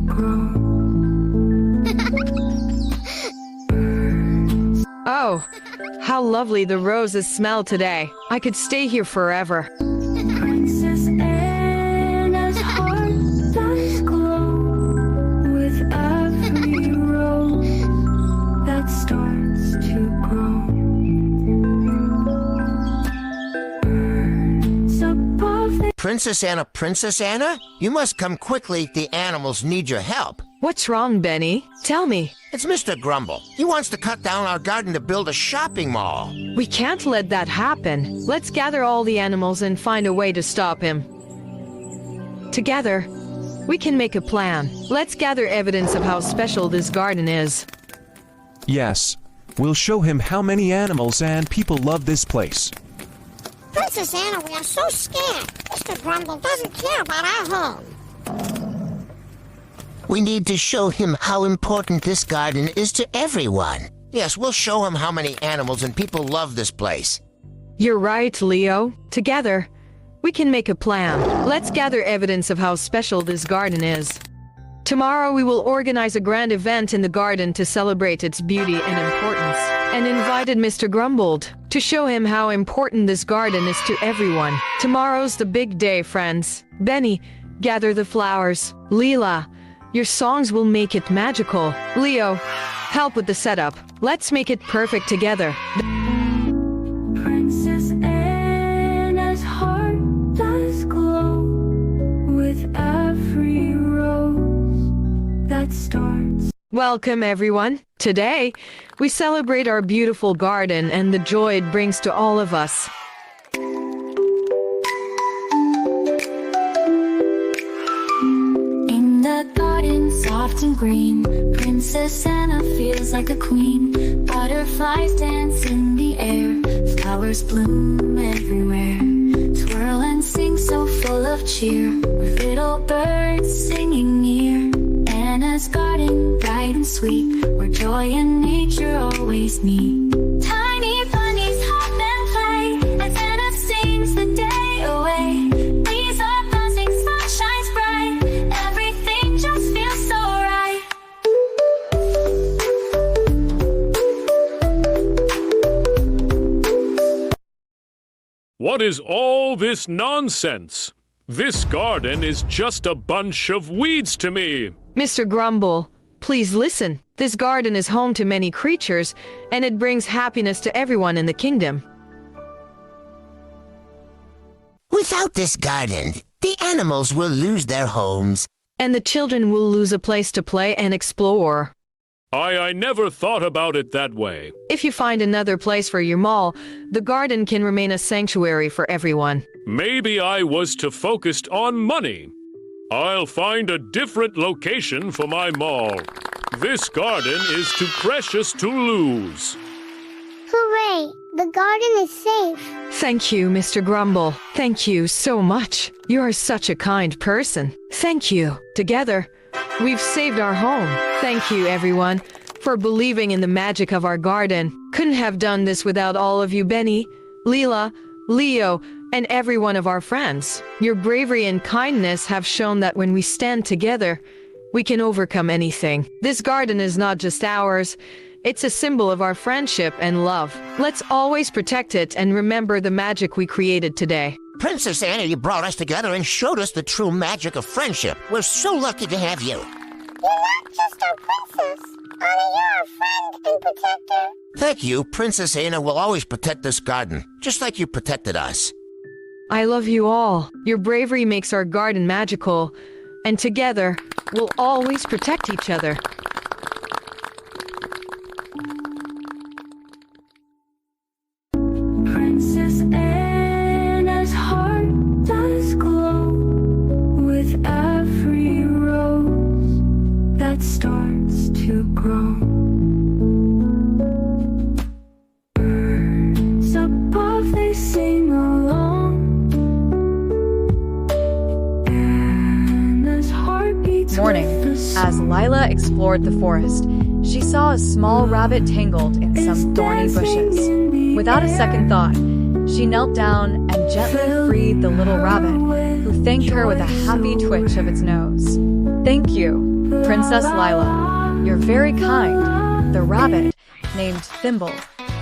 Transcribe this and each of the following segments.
grow. Oh, how lovely the roses smell today. I could stay here forever. Princess Anna's heart does glow with every rose that starts to grow. Birds above the Princess Anna? You must come quickly. The animals need your help. What's wrong, Benny? Tell me. It's Mr. Grumble. He wants to cut down our garden to build a shopping mall. We can't let that happen. Let's gather all the animals and find a way to stop him. Together, we can make a plan. Let's gather evidence of how special this garden is. Yes, we'll show him how many animals and people love this place. Princess Anna, we are so scared. Mr. Grumble doesn't care about our home. We need to show him how important this garden is to everyone. Yes, we'll show him how many animals and people love this place. You're right, Leo. Together, we can make a plan. Let's gather evidence of how special this garden is. Tomorrow we will organize a grand event in the garden to celebrate its beauty and importance, and invited Mr. Grumble to show him how important this garden is to everyone. Tomorrow's the big day, friends. Benny, gather the flowers. Lila, your songs will make it magical. Leo, help with the setup. Let's make it perfect together. Princess Anna's heart does glow with every rose that starts. Welcome, everyone. Today, we celebrate our beautiful garden and the joy it brings to all of us. In the garden, soft and green, Princess Anna feels like a queen. Butterflies dance in the air, flowers bloom everywhere. Twirl and sing so full of cheer, with little birds singing near. Anna's garden, bright and sweet, where joy and nature always meet. Tiny bunnies hop and play, as Anna sings the day away. Bees are buzzing, sun shines bright, everything just feels so right. What is all this nonsense? This garden is just a bunch of weeds to me. Mr. Grumble, please listen. This garden is home to many creatures, and it brings happiness to everyone in the kingdom. Without this garden, the animals will lose their homes. And the children will lose a place to play and explore. I never thought about it that way. If you find another place for your mall, the garden can remain a sanctuary for everyone. Maybe I was too focused on money. I'll find a different location for my mall. This garden is too precious to lose. Hooray! The garden is safe. Thank you, Mr. Grumble. Thank you so much. You are such a kind person. Thank you. Together, we've saved our home. Thank you, everyone, for believing in the magic of our garden. Couldn't have done this without all of you, Benny, Lila, Leo, and every one of our friends. Your bravery and kindness have shown that when we stand together, we can overcome anything. This garden is not just ours, it's a symbol of our friendship and love. Let's always protect it and remember the magic we created today. Princess Anna, you brought us together and showed us the true magic of friendship. We're so lucky to have you. You're not just our princess. Anna, you're our friend and protector. Thank you. Princess Anna will always protect this garden, just like you protected us. I love you all. Your bravery makes our garden magical, and together, we'll always protect each other. Princess Anna's heart does glow with every rose that starts to grow. Birds above, they sing along. Anna's heart beats Morning. with the As sun. Lila explored the forest, she saw a small rabbit tangled in some thorny bushes. Without a second thought, she knelt down and gently freed the little rabbit, who thanked her with a happy twitch of its nose. "Thank you," Princess Lila. You're very kind. The rabbit, named Thimble,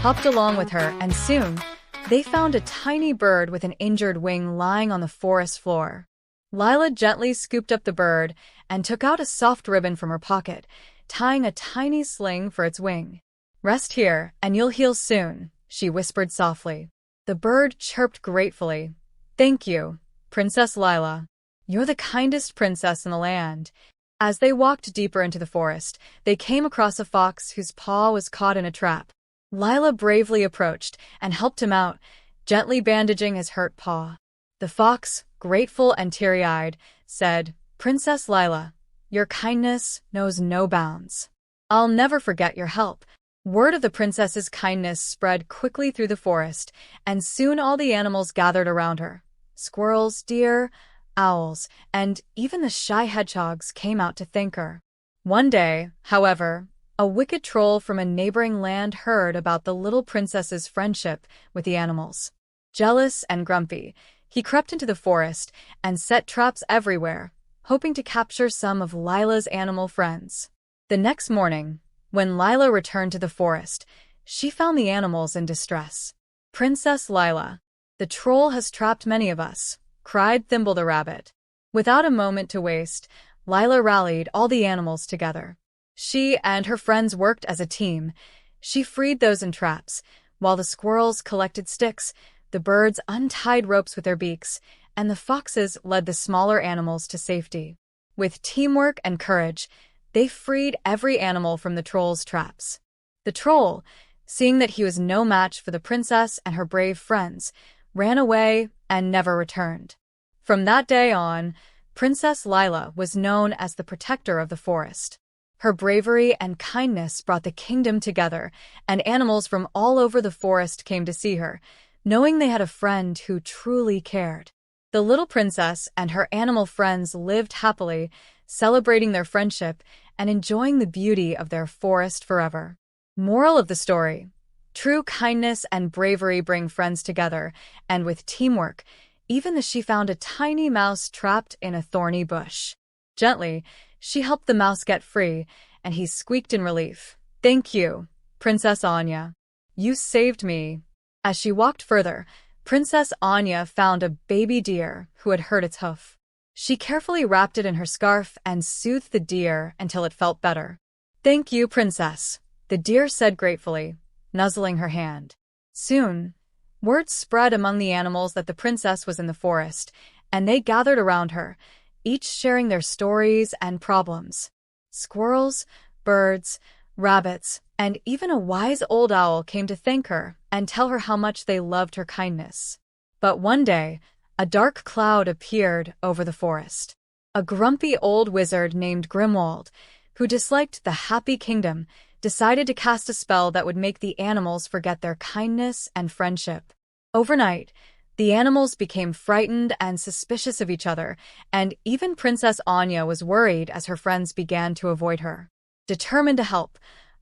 hopped along with her, and soon they found a tiny bird with an injured wing lying on the forest floor. Lila gently scooped up the bird and took out a soft ribbon from her pocket, tying a tiny sling for its wing. "Rest here, and you'll heal soon," she whispered softly. The bird chirped gratefully. "Thank you, Princess Lila. You're the kindest princess in the land." As they walked deeper into the forest, they came across a fox whose paw was caught in a trap. Lila bravely approached and helped him out, gently bandaging his hurt paw. The fox, grateful and teary-eyed, said, "Princess Lila, your kindness knows no bounds. I'll never forget your help." Word of the princess's kindness spread quickly through the forest, and soon all the animals gathered around her. Squirrels, deer, owls, and even the shy hedgehogs came out to thank her. One day, however, a wicked troll from a neighboring land heard about the little princess's friendship with the animals. Jealous and grumpy, he crept into the forest and set traps everywhere, hoping to capture some of Lila's animal friends. The next morning, when Lila returned to the forest, she found the animals in distress. "Princess Lila, the troll has trapped many of us," cried Thimble the rabbit. Without a moment to waste, Lila rallied all the animals together. She and her friends worked as a team. She freed those in traps, while the squirrels collected sticks, the birds untied ropes with their beaks, and the foxes led the smaller animals to safety. With teamwork and courage, they freed every animal from the troll's traps. The troll, seeing that he was no match for the princess and her brave friends, ran away and never returned. From that day on, Princess Lila was known as the protector of the forest. Her bravery and kindness brought the kingdom together, and animals from all over the forest came to see her, knowing they had a friend who truly cared. The little princess and her animal friends lived happily, celebrating their friendship and enjoying the beauty of their forest forever. Moral of the story: true kindness and bravery bring friends together, and with teamwork, even as she found a tiny mouse trapped in a thorny bush. Gently, she helped the mouse get free, and he squeaked in relief. "Thank you, Princess Anya. You saved me." As she walked further, Princess Anya found a baby deer who had hurt its hoof. She carefully wrapped it in her scarf and soothed the deer until it felt better. "Thank you, Princess," the deer said gratefully, nuzzling her hand. Soon, word spread among the animals that the princess was in the forest, and they gathered around her, each sharing their stories and problems. Squirrels, birds, rabbits, and even a wise old owl came to thank her and tell her how much they loved her kindness. But one day, a dark cloud appeared over the forest. A grumpy old wizard named Grimwald, who disliked the happy kingdom, decided to cast a spell that would make the animals forget their kindness and friendship. Overnight, the animals became frightened and suspicious of each other, and even Princess Anya was worried as her friends began to avoid her. Determined to help,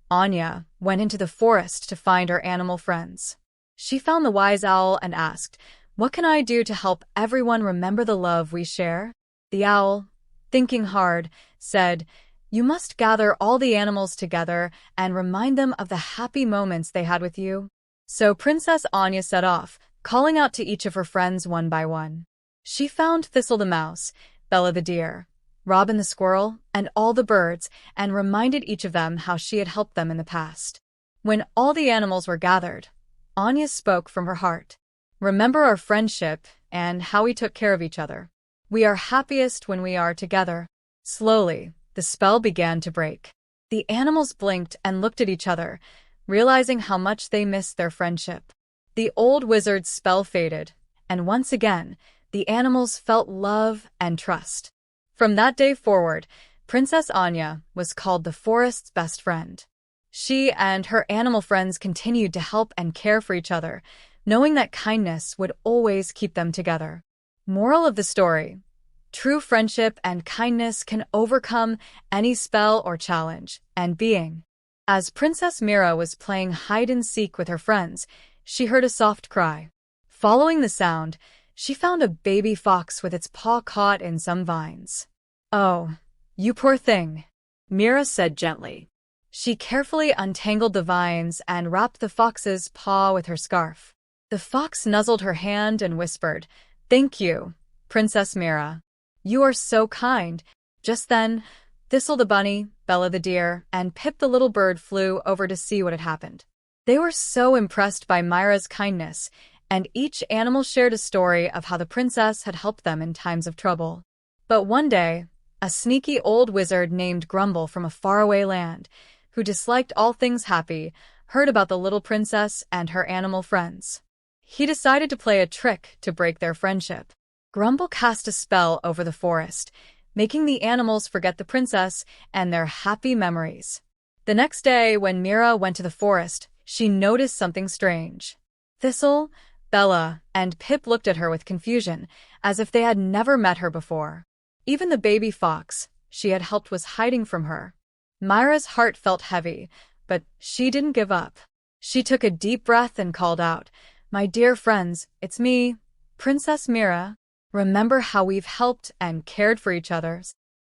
Anya went into the forest to find her animal friends. She found the wise owl and asked, "What can I do to help everyone remember the love we share?" The owl, thinking hard, said, "You must gather all the animals together and remind them of the happy moments they had with you." So Princess Anya set off, calling out to each of her friends one by one. She found Thistle the mouse, Bella the deer, Robin the squirrel, and all the birds, and reminded each of them how she had helped them in the past. When all the animals were gathered, Anya spoke from her heart. "Remember our friendship and how we took care of each other. We are happiest when we are together." Slowly, the spell began to break. The animals blinked and looked at each other, realizing how much they missed their friendship. The old wizard's spell faded, and once again, the animals felt love and trust. From that day forward, Princess Anya was called the forest's best friend. She and her animal friends continued to help and care for each other, knowing that kindness would always keep them together. Moral of the story: true friendship and kindness can overcome any spell or challenge, and being. As Princess Meera was playing hide-and-seek with her friends, she heard a soft cry. Following the sound, she found a baby fox with its paw caught in some vines. "Oh, you poor thing," Meera said gently. She carefully untangled the vines and wrapped the fox's paw with her scarf. The fox nuzzled her hand and whispered, "Thank you, Princess Meera. You are so kind." Just then, Thistle the bunny, Bella the deer, and Pip the little bird flew over to see what had happened. They were so impressed by Meera's kindness, and each animal shared a story of how the princess had helped them in times of trouble. But one day, a sneaky old wizard named Grumble from a faraway land, who disliked all things happy, heard about the little princess and her animal friends. He decided to play a trick to break their friendship. Grumble cast a spell over the forest, making the animals forget the princess and their happy memories. The next day, when Meera went to the forest, she noticed something strange. Thistle, Bella, and Pip looked at her with confusion, as if they had never met her before. Even the baby fox she had helped was hiding from her. Meera's heart felt heavy, but she didn't give up. She took a deep breath and called out, "My dear friends, it's me, Princess Meera. Remember how we've helped and cared for each other?"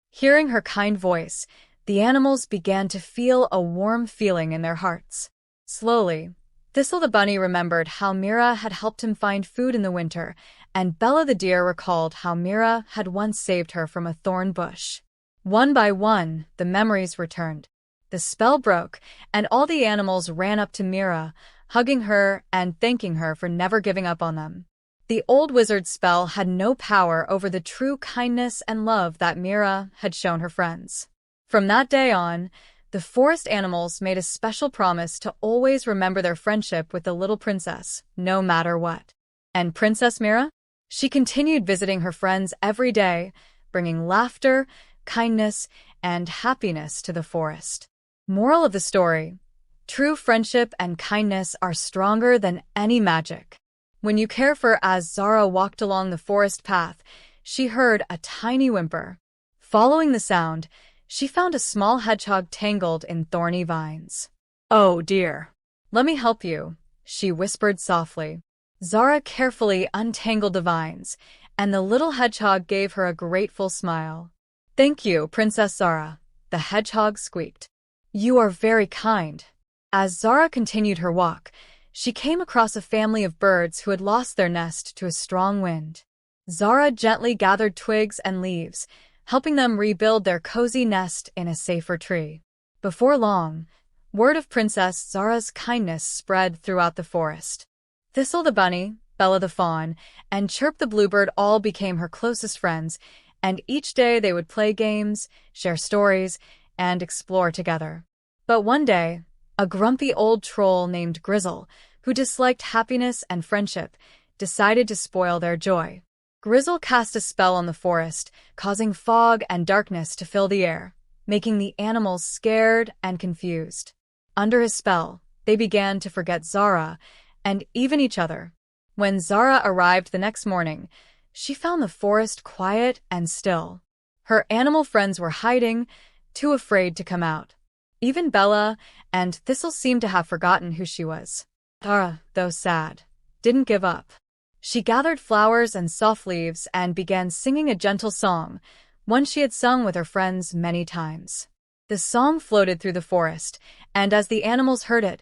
Hearing her kind voice, the animals began to feel a warm feeling in their hearts. Slowly, Thistle the bunny remembered how Meera had helped him find food in the winter, and Bella the deer recalled how Meera had once saved her from a thorn bush. One by one, the memories returned. The spell broke, and all the animals ran up to Meera, hugging her and thanking her for never giving up on them. The old wizard's spell had no power over the true kindness and love that Meera had shown her friends. From that day on, the forest animals made a special promise to always remember their friendship with the little princess, no matter what. And Princess Meera? She continued visiting her friends every day, bringing laughter, kindness, and happiness to the forest. Moral of the story: true friendship and kindness are stronger than any magic. When you care for, as Zara walked along the forest path, she heard a tiny whimper. Following the sound, she found a small hedgehog tangled in thorny vines. "Oh dear. Let me help you," she whispered softly. Zara carefully untangled the vines, and the little hedgehog gave her a grateful smile. "Thank you, Princess Zara," the hedgehog squeaked. "You are very kind." As Zara continued her walk, she came across a family of birds who had lost their nest to a strong wind. Zara gently gathered twigs and leaves, helping them rebuild their cozy nest in a safer tree. Before long, word of Princess Zara's kindness spread throughout the forest. Thistle the bunny, Bella the fawn, and Chirp the bluebird all became her closest friends, and each day they would play games, share stories, and explore together. But one day, a grumpy old troll named Grizzle, who disliked happiness and friendship, decided to spoil their joy. Grizzle cast a spell on the forest, causing fog and darkness to fill the air, making the animals scared and confused. Under his spell, they began to forget Zara and even each other. When Zara arrived the next morning, she found the forest quiet and still. Her animal friends were hiding, too afraid to come out. Even Bella and Thistle seemed to have forgotten who she was. Zara, though sad, didn't give up. She gathered flowers and soft leaves and began singing a gentle song, one she had sung with her friends many times. The song floated through the forest, and as the animals heard it,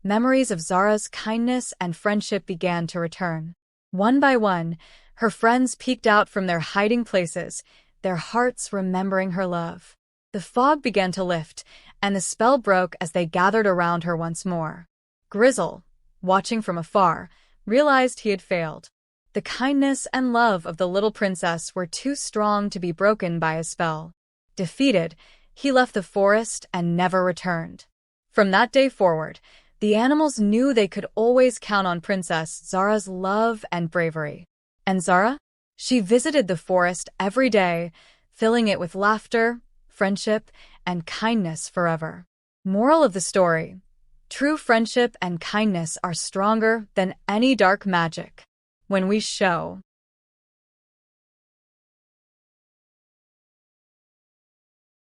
memories of Zara's kindness and friendship began to return. One by one, her friends peeked out from their hiding places, their hearts remembering her love. The fog began to lift, and the spell broke as they gathered around her once more. Grizzle, watching from afar, realized he had failed. The kindness and love of the little princess were too strong to be broken by a spell. Defeated, he left the forest and never returned. From that day forward, the animals knew they could always count on Princess Zara's love and bravery. And Zara? She visited the forest every day, filling it with laughter, friendship, and kindness forever. Moral of the story: true friendship and kindness are stronger than any dark magic. When we show